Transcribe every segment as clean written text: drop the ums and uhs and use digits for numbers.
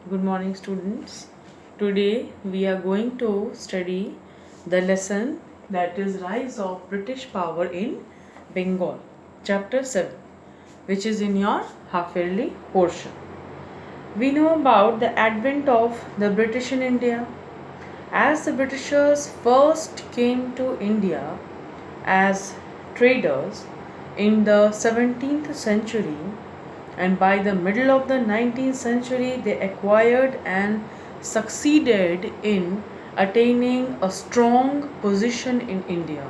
Good morning, students. Today we are going to study the lesson that is Rise of British Power in Bengal, Chapter 7, which is in your half yearly portion. We know about the advent of the British in India. As the Britishers first came to India as traders in the 17th century, and by the middle of the 19th century they acquired and succeeded in attaining a strong position in India.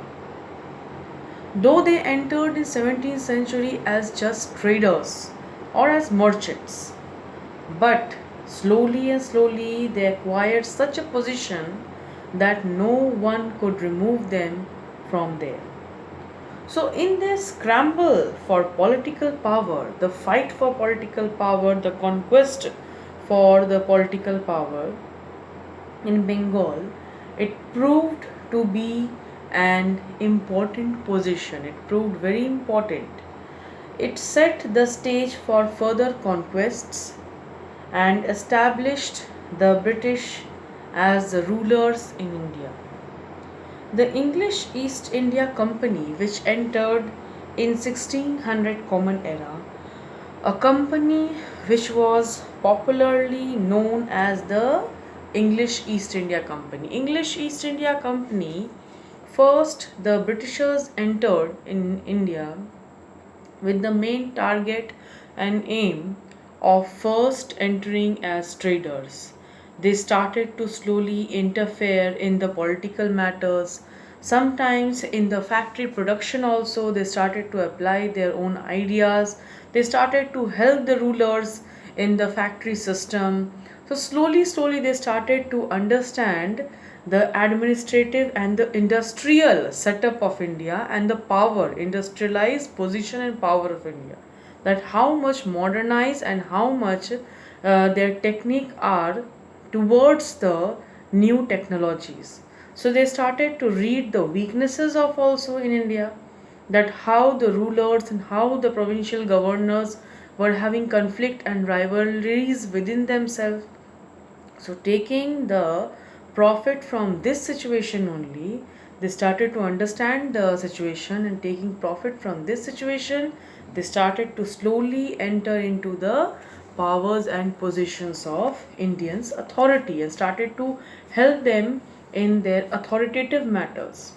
Though they entered in 17th century as just traders or as merchants, but slowly they acquired such a position that no one could remove them from there. So, in this scramble for political power, the fight for political power, the conquest for the political power in Bengal, it proved to be an important position. It proved very important. It set the stage for further conquests and established the British as the rulers in India. The English East India Company, which entered in 1600 Common Era, a company which was popularly known as the English East India Company. English East India Company, first the Britishers entered in India with the main target and aim of first entering as traders. They started to slowly interfere in the political matters. Sometimes in the factory production also they started to apply their own ideas. They started to help the rulers in the factory system. So slowly they started to understand the administrative and the industrial setup of India and the power, industrialized position and power of India. That how much modernized and how much their technique are towards the new technologies. So they started to read the weaknesses of also in India, that how the rulers and how the provincial governors were having conflict and rivalries within themselves. So, taking the profit from this situation only, they started to understand the situation, and taking profit from this situation, they started to slowly enter into the powers and positions of Indians' authority and started to help them in their authoritative matters.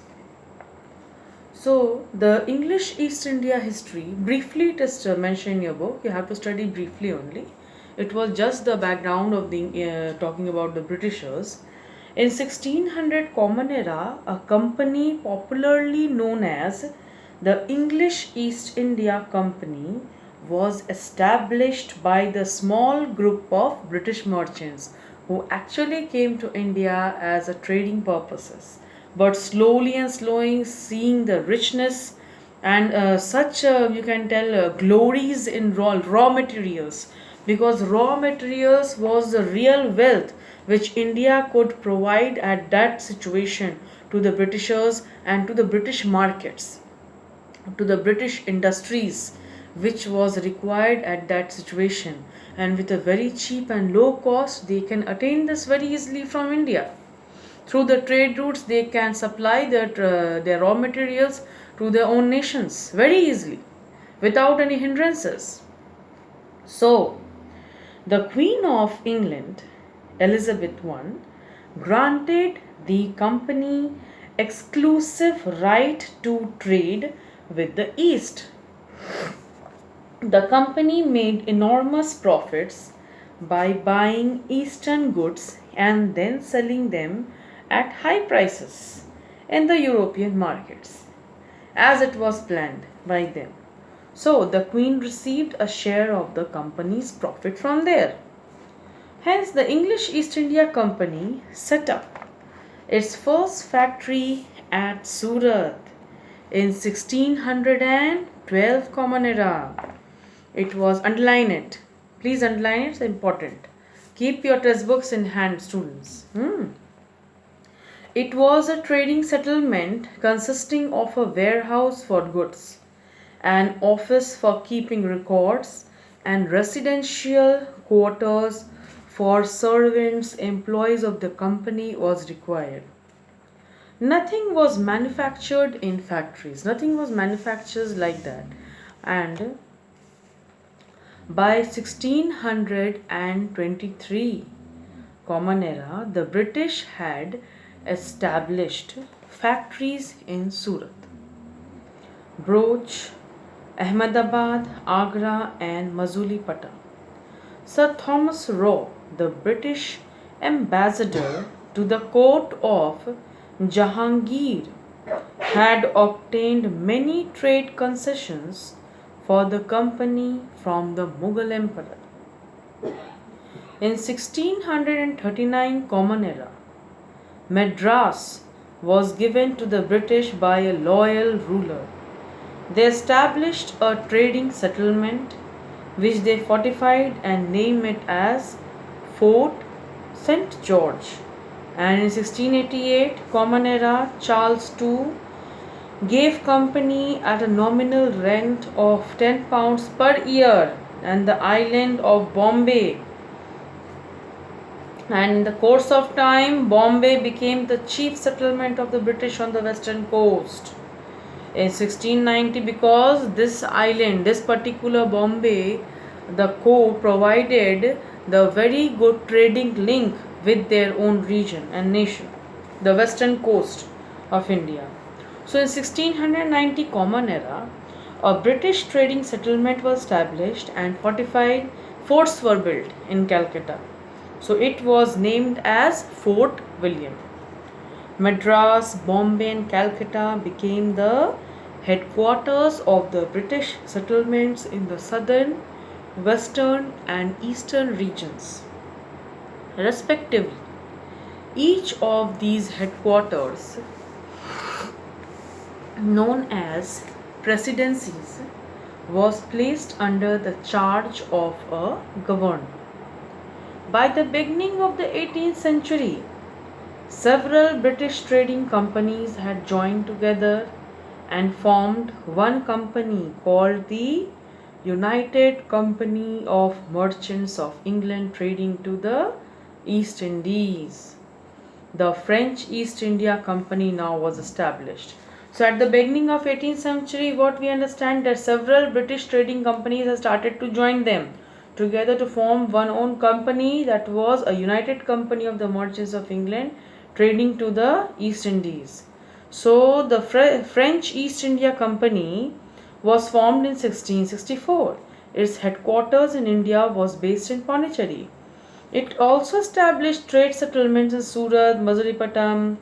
So, the English East India history, briefly it is mentioned in your book, you have to study briefly only. It was just the background of the talking about the Britishers. In 1600 Common Era, a company popularly known as the English East India Company was established by the small group of British merchants who actually came to India as a trading purposes, but slowly and slowly seeing the richness and such you can tell glories in raw materials, because raw materials was the real wealth which India could provide at that situation to the Britishers and to the British markets, to the British industries which was required at that situation, and with a very cheap and low cost they can attain this very easily from India. Through the trade routes they can supply their raw materials to their own nations very easily without any hindrances. So the Queen of England, Elizabeth I, granted the company exclusive right to trade with the East. The company made enormous profits by buying Eastern goods and then selling them at high prices in the European markets, as it was planned by them. So the Queen received a share of the company's profit from there. Hence, the English East India Company set up its first factory at Surat in 1612 Common Era. It was, underline it. Please underline it, it's important. Keep your test books in hand, students. It was a trading settlement consisting of a warehouse for goods, an office for keeping records, and residential quarters for servants, employees of the company was required. Nothing was manufactured in factories, nothing was manufactured like that. And by 1623 Common Era, the British had established factories in Surat, Bhuj, Ahmedabad, Agra, and Mazulipata. Sir Thomas Roe, the British ambassador to the court of Jahangir, had obtained many trade concessions for the company from the Mughal emperor. In 1639 Common Era, Madras was given to the British by a loyal ruler. They established a trading settlement which they fortified and named it as Fort St. George. And in 1688 Common Era, Charles II gave company at a nominal rent of £10 per year and the island of Bombay. And in the course of time, Bombay became the chief settlement of the British on the western coast. In 1690, because this island, this particular Bombay, the court provided the very good trading link with their own region and nation, the western coast of India. So in 1690 Common Era, a British trading settlement was established and fortified forts were built in Calcutta. So it was named as Fort William. Madras, Bombay, and Calcutta became the headquarters of the British settlements in the southern, western, and eastern regions, respectively. Each of these headquarters, known as presidencies, was placed under the charge of a governor. By the beginning of the 18th century, several British trading companies had joined together and formed one company called the United Company of Merchants of England trading to the East Indies. The French East India Company now was established. So at the beginning of 18th century, what we understand that several British trading companies have started to join them together to form one own company, that was a United Company of the Merchants of England trading to the East Indies. So the French East India Company was formed in 1664. Its headquarters in India was based in Pondicherry. It also established trade settlements in Surat, Mazuripatam,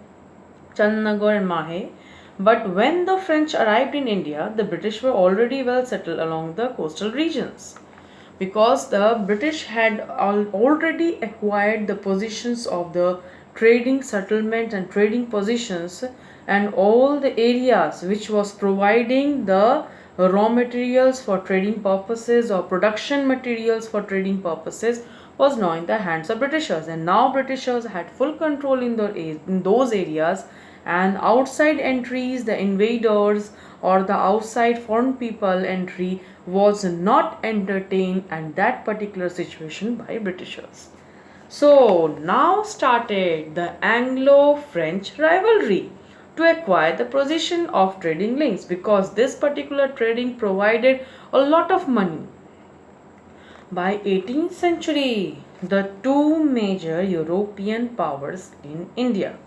Chandnagar, and Mahe. But when the French arrived in India, the British were already well settled along the coastal regions, because the British had already acquired the positions of the trading settlement and trading positions, and all the areas which was providing the raw materials for trading purposes or production materials for trading purposes was now in the hands of Britishers. And now Britishers had full control in those areas, and outside entries, the invaders or the outside foreign people entry was not entertained at that particular situation by Britishers. So now started the Anglo-French rivalry to acquire the position of trading links, because this particular trading provided a lot of money. By 18th century, the two major European powers in India,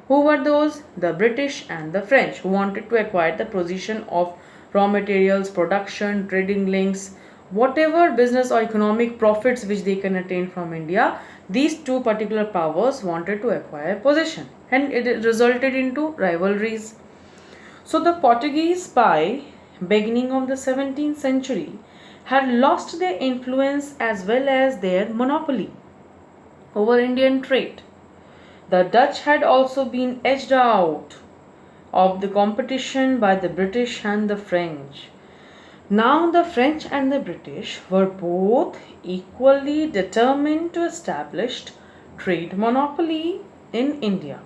who were those? The British and the French, who wanted to acquire the position of raw materials, production, trading links, whatever business or economic profits which they can attain from India. These two particular powers wanted to acquire position, and it resulted into rivalries. So the Portuguese, by beginning of the 17th century, had lost their influence as well as their monopoly over Indian trade. The Dutch had also been edged out of the competition by the British and the French. Now the French and the British were both equally determined to establish trade monopoly in India.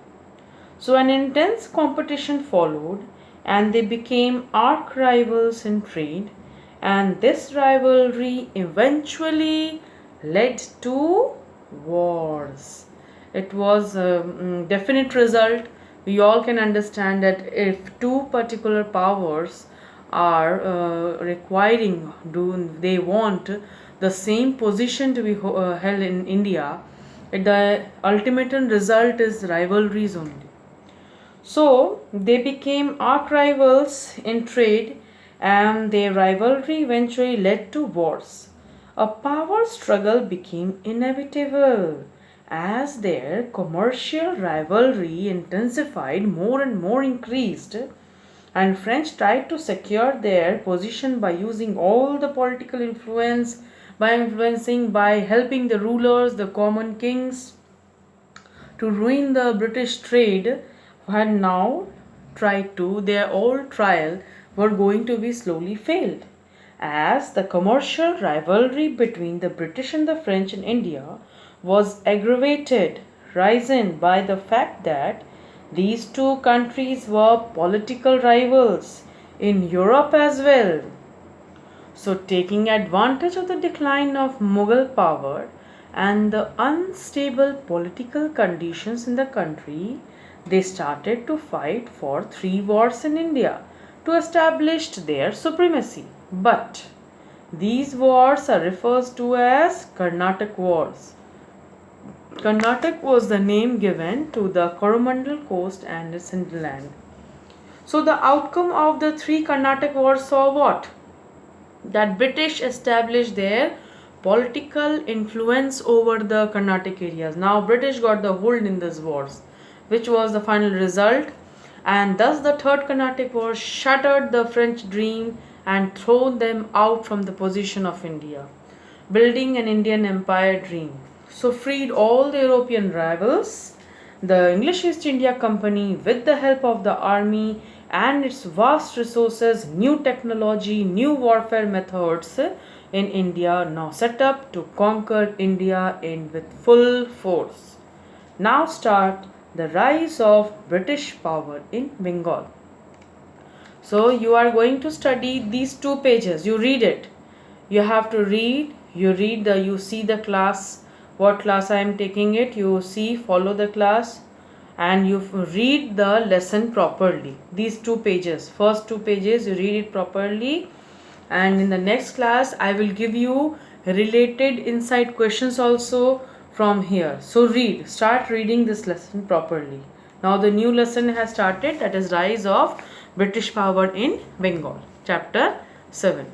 So an intense competition followed, and they became arch rivals in trade, and this rivalry eventually led to wars. It was a definite result. We all can understand that if two particular powers are requiring, do they want the same position to be held in India, the ultimate result is rivalries only. So they became arch rivals in trade, and their rivalry eventually led to wars. A power struggle became inevitable as their commercial rivalry intensified, more and more increased, and French tried to secure their position by using all the political influence, by influencing, by helping the rulers, the common kings, to ruin the British trade. Had now tried to, their old trial were going to be slowly failed, as the commercial rivalry between the British and the French in India was aggravated, risen by the fact that these two countries were political rivals in Europe as well. So, taking advantage of the decline of Mughal power and the unstable political conditions in the country, they started to fight for 3 wars in India to establish their supremacy. But these wars are referred to as Carnatic Wars. Carnatic was the name given to the Coromandel coast and its hinterland. So the outcome of the 3 Carnatic wars saw what? That British established their political influence over the Carnatic areas. Now British got the hold in these wars, which was the final result, and thus the Third Carnatic War shattered the French dream and thrown them out from the position of India, building an Indian empire dream. So freed all the European rivals. The English East India Company, with the help of the army and its vast resources, new technology, new warfare methods in India, now set up to conquer India with full force. Now start the rise of British power in Bengal. So you are going to study these 2 pages. You read it. You have to read. You see the class, what class I am taking it. You see, follow the class, and you read the lesson properly. These 2 pages, first 2 pages, you read it properly, and in the next class I will give you related inside questions also from here. So start reading this lesson properly. Now the new lesson has started, that is rise of British power in Bengal, chapter 7.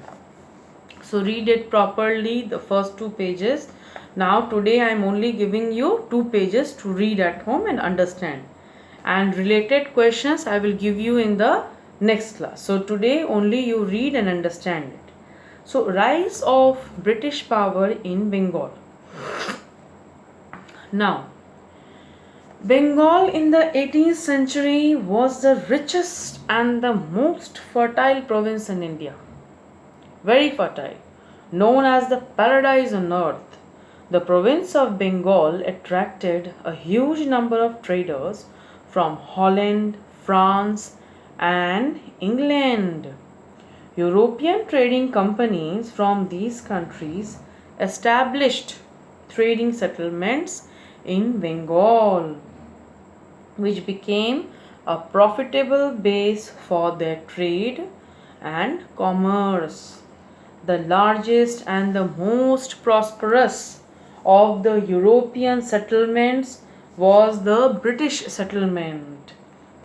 So read it properly, the first 2 pages. Now today I am only giving you 2 pages to read at home and understand, and related questions I will give you in the next class. So today only you read and understand it. So rise of British power in Bengal. Now Bengal in the 18th century was the richest and the most fertile province in India. Very fertile, known as the paradise on earth. The province of Bengal attracted a huge number of traders from Holland, France, and England. European trading companies from these countries established trading settlements in Bengal, which became a profitable base for their trade and commerce. The largest and the most prosperous of the European settlements was the British settlement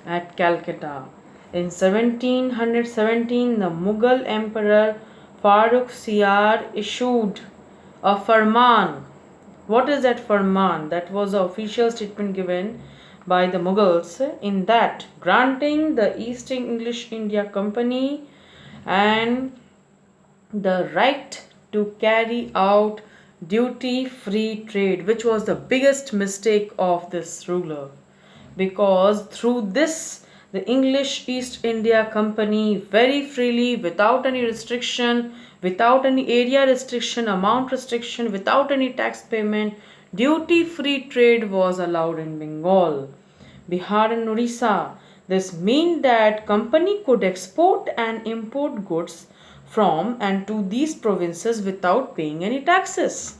at Calcutta. In 1717, the Mughal Emperor Farrukh Siyar issued a farman. What is that farman? That was the official statement given by the Mughals, in that granting the East English India Company and the right to carry out duty-free trade, which was the biggest mistake of this ruler, because through this the English East India Company very freely, without any restriction, without any area restriction, amount restriction, without any tax payment, duty-free trade was allowed in Bengal, Bihar and Orissa. This meant that company could export and import goods from and to these provinces without paying any taxes.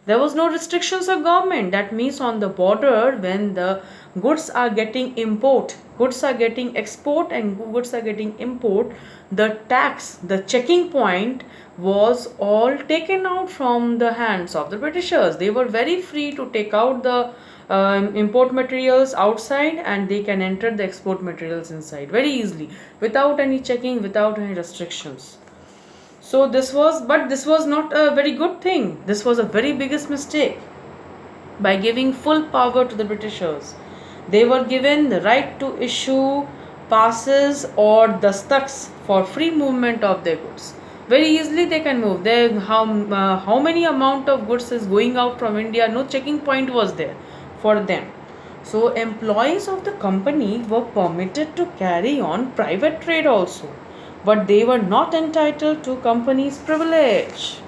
There was no restrictions of government. That means on the border, when the goods are getting goods are getting export and goods are getting import, the tax, the checking point was all taken out from the hands of the Britishers. They were very free to take out the import materials outside, and they can enter the export materials inside very easily without any checking, without any restrictions. So this was not a very good thing. This was a very biggest mistake. By giving full power to the Britishers, they were given the right to issue passes or dastaks for free movement of their goods. Very easily they can move. How many amount of goods is going out from India? No checking point was there for them. So employees of the company were permitted to carry on private trade also, but they were not entitled to company's privilege.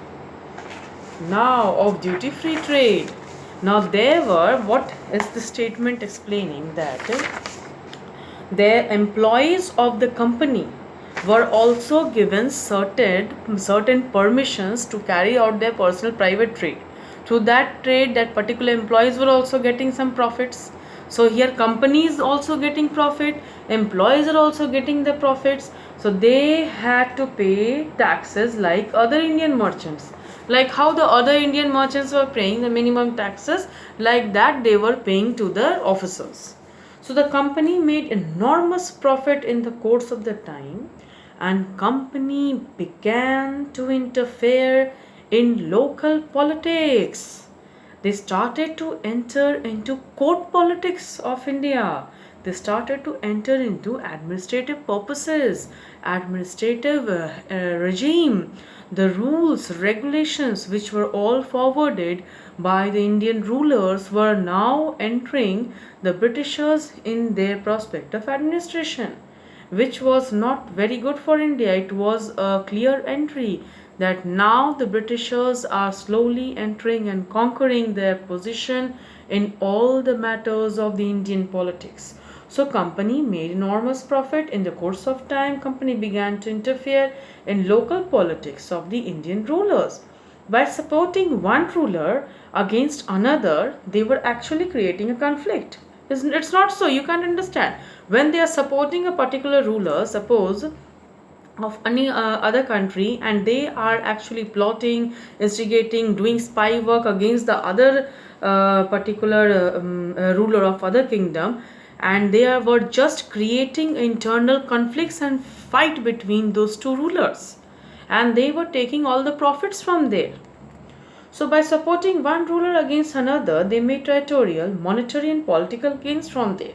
Now of duty-free trade. Now what is the statement explaining that the employees of the company were also given certain permissions to carry out their personal private trade. Through that trade, that particular employees were also getting some profits. So here company is also getting profit, employees are also getting the profits. So they had to pay taxes like other Indian merchants. Like how the other Indian merchants were paying the minimum taxes, like that they were paying to the officers. So the company made enormous profit in the course of the time, and company began to interfere in local politics. They started to enter into court politics of India. They started to enter into administrative purposes, administrative regime. The rules, regulations which were all forwarded by the Indian rulers were now entering the Britishers in their prospect of administration, which was not very good for India. It was a clear entry that now the Britishers are slowly entering and conquering their position in all the matters of the Indian politics. So company made enormous profit. In the course of time, company began to interfere in local politics of the Indian rulers. By supporting one ruler against another, they were actually creating a conflict. It's not so. You can't understand. When they are supporting a particular ruler, suppose of any other country, and they are actually plotting, instigating, doing spy work against the other particular ruler of other kingdom, and they were just creating internal conflicts and fight between those two rulers, and they were taking all the profits from there. So by supporting one ruler against another, they made territorial, monetary and political gains from there.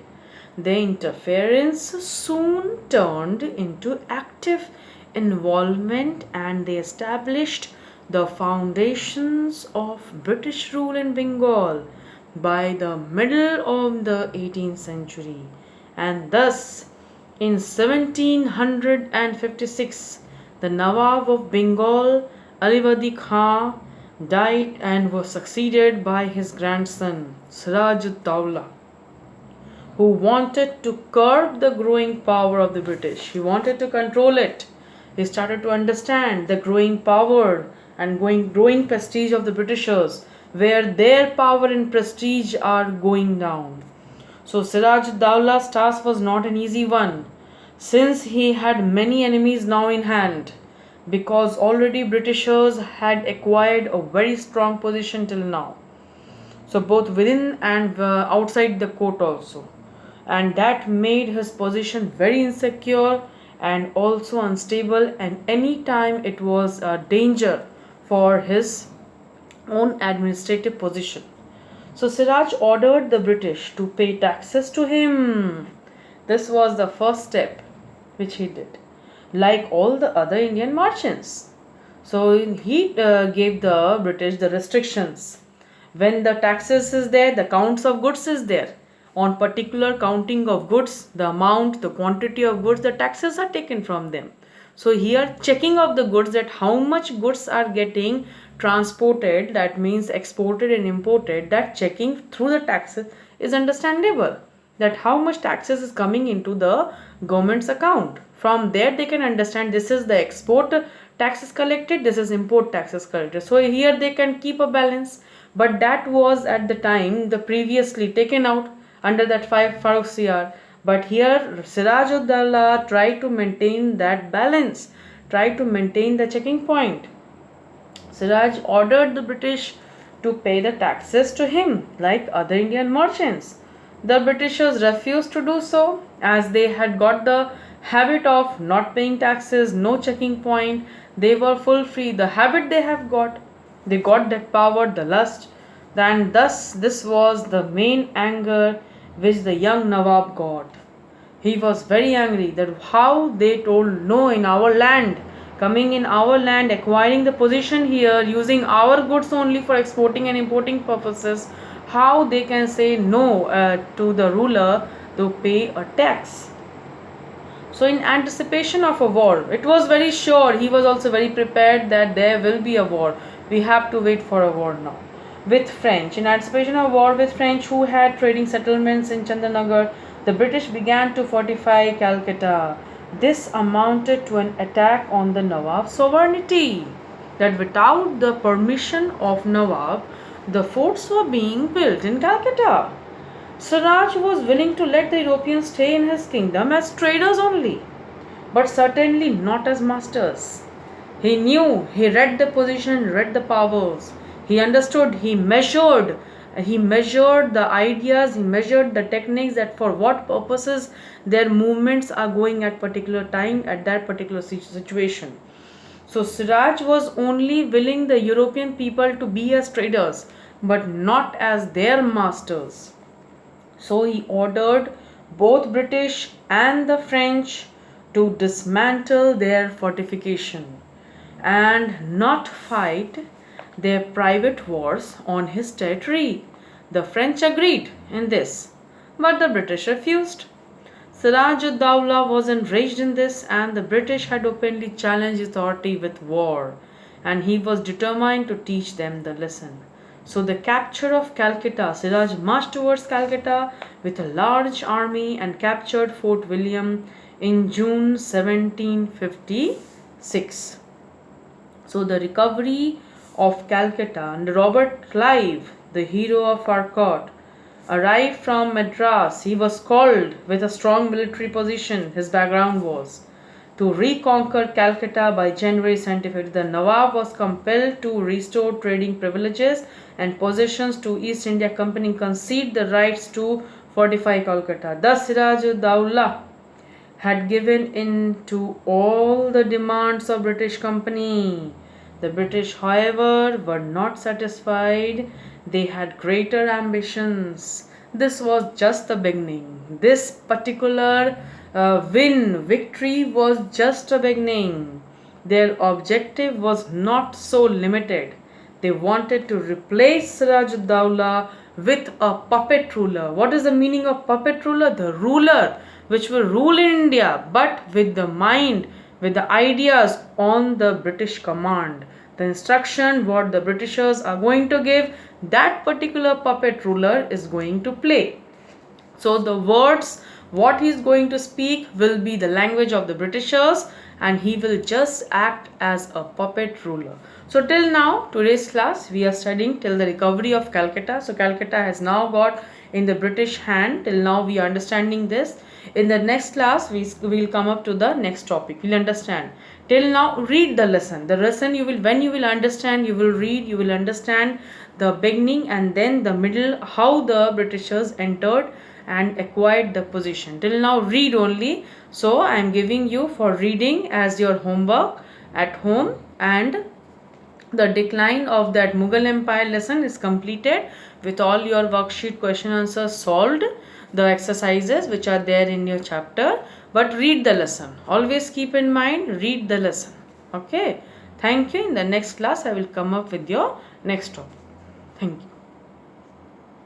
Their interference soon turned into active involvement, and they established the foundations of British rule in Bengal by the middle of the 18th century. And thus, in 1756, the Nawab of Bengal, Aliwadi Khan, died and was succeeded by his grandson, Siraj-ud-Dawla, who wanted to curb the growing power of the British. He wanted to control it. He started to understand the growing power and growing prestige of the Britishers, where their power and prestige are going down. So Siraj-ud-Dawla's task was not an easy one, since he had many enemies now in hand, because already Britishers had acquired a very strong position till now. So both within and outside the court also. And that made his position very insecure and also unstable, and any time it was a danger for his own administrative position. So Siraj ordered the British to pay taxes to him. This was the first step which he did, like all the other Indian merchants. So he gave the British the restrictions. When the taxes is there, the counts of goods is there. On particular counting of goods, the amount, the quantity of goods, the taxes are taken from them. So here checking of the goods, that how much goods are getting transported, that means exported and imported, that checking through the taxes is understandable, that how much taxes is coming into the government's account. From there they can understand this is the export taxes collected, this is import taxes collected. So here they can keep a balance. but that was at the time the previously taken out under that five Farooq. But here Siraj-ud-Dawla tried to maintain that balance, tried to maintain the checking point. Siraj ordered the British to pay the taxes to him like other Indian merchants. The Britishers refused to do so as they had got the habit of not paying taxes, no checking point. They were full free. The habit they have got, they got that power, the lust, and thus this was the main anger which the young Nawab got. He was very angry that how they told no in our land, coming in our land, acquiring the position here, using our goods only for exporting and importing purposes, how they can say no to the ruler to pay a tax. So in anticipation of a war, it was very sure, he was also very prepared that there will be a war. We have to wait for a war now. With French, in anticipation of war with French who had trading settlements in Chandanagar, the British began to fortify Calcutta. This amounted to an attack on the Nawab's sovereignty. That without the permission of Nawab, the forts were being built in Calcutta. Siraj was willing to let the Europeans stay in his kingdom as traders only, but certainly not as masters. He knew, he read the position, read the powers. He understood, he measured the ideas, he measured the techniques, that for what purposes their movements are going at particular time, at that particular situation. So Siraj was only willing the European people to be as traders, but not as their masters. So he ordered both British and the French to dismantle their fortification and not fight their private wars on his territory. The French agreed in this, but the British refused. Siraj-ud-Dawla was enraged in this, and the British had openly challenged authority with war, and he was determined to teach them the lesson. So the capture of Calcutta, Siraj marched towards Calcutta with a large army and captured Fort William in June 1756. So the recovery of Calcutta, and Robert Clive, the hero of our court, arrived from Madras. He was called with a strong military position. His background was to reconquer Calcutta by January 1750. The Nawab was compelled to restore trading privileges and possessions to East India Company, concede the rights to fortify Calcutta. Thus Siraj-ud-Dawla had given in to all the demands of British Company. The British, however, were not satisfied. They had greater ambitions. This was just the beginning. This particular victory was just a beginning. Their objective was not so limited. They wanted to replace Siraj-ud-Dawla with a puppet ruler. What is the meaning of puppet ruler? The ruler which will rule in India, but with the mind, with the ideas on the British command. The instruction what the Britishers are going to give, that particular puppet ruler is going to play. So the words what he is going to speak will be the language of the Britishers, and he will just act as a puppet ruler. So till now, today's class, we are studying till the recovery of Calcutta. So Calcutta has now got in the British hand. Till now we are understanding this. In the next class, we will come up to the next topic. We'll understand. Till now, read the lesson. The lesson you will, when you will understand, you will read, you will understand the beginning and then the middle, how the Britishers entered and acquired the position. Till now, read only. So I am giving you for reading as your homework at home, and the decline of that Mughal Empire lesson is completed with all your worksheet question answers solved, the exercises which are there in your chapter. But read the lesson. Always keep in mind, read the lesson. Okay. Thank you. In the next class, I will come up with your next topic. Thank you.